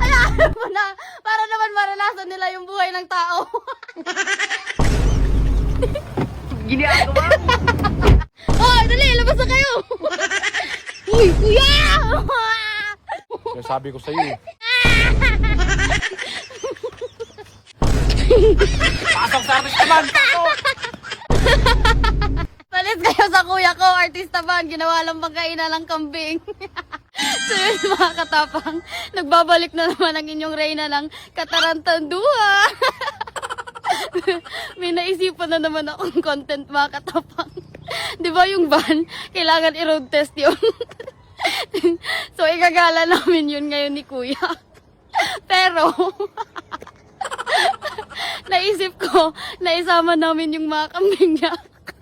Hayaan mo na. Para naman maranasan nila yung buhay ng tao. Ginagawa mo. Oh, dali, labas na kayo. Uy, kuya! Sabi ko sa iyo. Pasok sa artist naman. Pasok. Palis kayo sa kuya ko, artista ba? Ginawa lang pagkainan ng kambing. So yun mga katapang, nagbabalik na naman ang inyong reyna ng katarantanduha. May naisipan na naman akong content mga katapang. Di ba yung van, kailangan i-road test yun. So igagala namin yun ngayon ni kuya. Pero, naisip ko na isama namin yung mga kambing niya.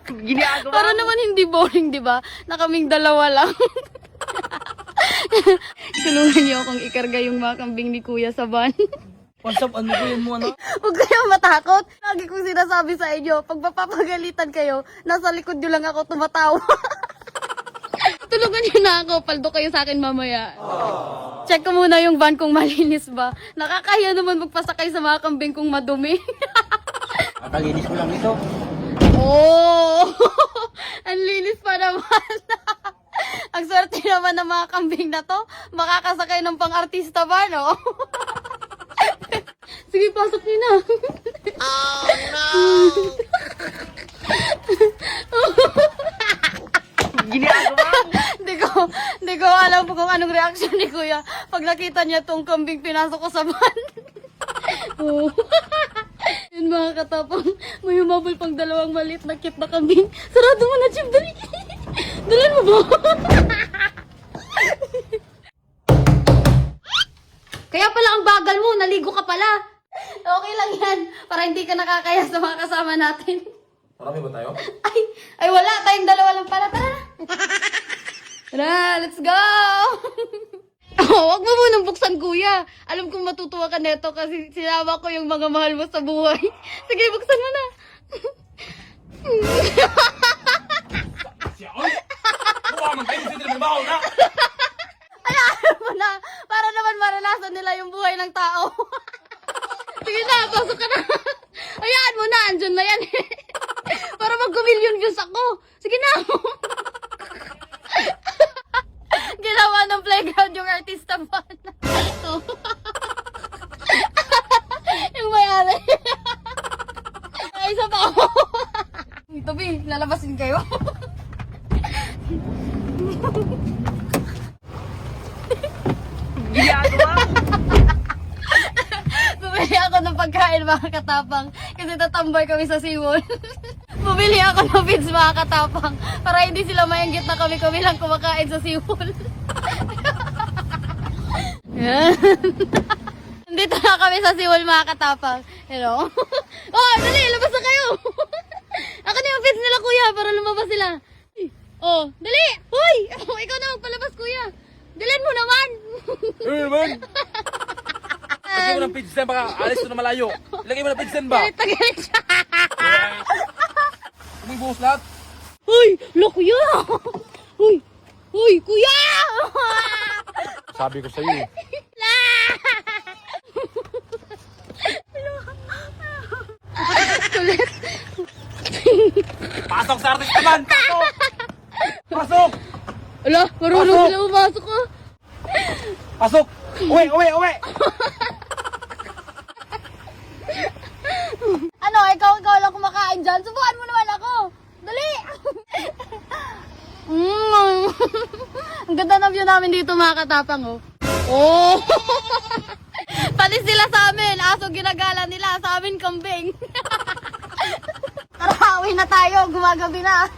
Ginagawa Para mo. naman hindi boring, di ba? Na kaming dalawa lang. Tulungan niyo akong ikarga yung mga kambing ni kuya sa van. What's up? Ano ko yun mo, ano? Huwag kayong matakot. Lagi kong sinasabi sa inyo, pag mapapagalitan kayo, nasa likod nyo lang ako tumatawa. Tulungan niyo na ako, paldo kayo sa akin mamaya. Check ko muna yung van kung malinis ba. Nakakaya naman magpasakay sa mga kambing kung madumi. Katalinis mo lang ito. Oh! Ang linis pa naman. Ang swerte naman ng mga kambing na to. Makakasakay ng pang-artista ba, no? Sige, pasok niyo na. Oh, no! Ginagawa mo. Hindi ko alam kung anong reaction ni kuya pag nakita niya tong kambing pinasok ko sa van. Oh. Yun mga katapang, may humabol pang dalawang maliit na cute na kambing. Sarado mo na, Chip, dali. Dalan mo ba? Kaya pala ang bagal mo, naligo ka pala. Okay lang yan, para hindi ka nakakaya sa mga kasama natin. Marami ba tayo? Ay wala, tayong dalawa lang pala. Tara na. Tara, let's go! Oh, wag mo munang buksan, kuya. Alam kong matutuwa ka neto kasi sinama ko yung mga mahal mo sa buhay. Sige, buksan mo na. Hayaan mo na. Para naman maranasan nila yung buhay ng tao. Sige na, pasok ka na. Hayaan mo na, andyan na yan. Para mag-million views ako. Sige na. Ginawa ng playground yung artista ba? Ito. Yung mayari. Ay, isa pa ako. Ito, B, lalabasin kayo. Ginagawa mo. Bumili ako ng pagkain mga katapang kasi tatambay kami sa Seawall. Bumili ako ng feeds mga katapang para hindi sila mayanggit na kami lang kumakain sa Seawall. Yan. Dito na kami sa Seawall mga katapang. Hello? Oh, dali, labas na kayo. Ako na yung feeds nila kuya para lumabas sila. Oh, dali! Hoy! Oh, ikaw na magpalabas kuya. Dalhin mo naman. Man! Lagay mo ng pidsen, baka alis ko na malayo. Lagay mo ng pidsen ba? Galit na galit siya. Kaming buhos lahat. Hoy! Lo, kuya! Hoy! Hoy, kuya! Sabi ko sa iyo. Kulit. Pasok sa artist naman. Pasok. Pasok. Ala, marunong Pasok! sila pumasok ko. Pasok. Uwi, uwi, uwi. Ano, ikaw lang kumakain dyan? Subukan mo naman ako. Dali! Ang ganda ng view namin dito mga katapang, oh. Oh! Pati sila sa amin. Aso ginagala nila. Sa amin kambing. Tara, uwi na tayo. Gumagabi na.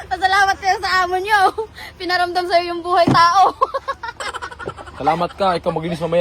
Pasalamat kayo sa amo nyo. Pinaramdam sa'yo yung buhay tao. Salamat ka, ikaw maginis mamaya.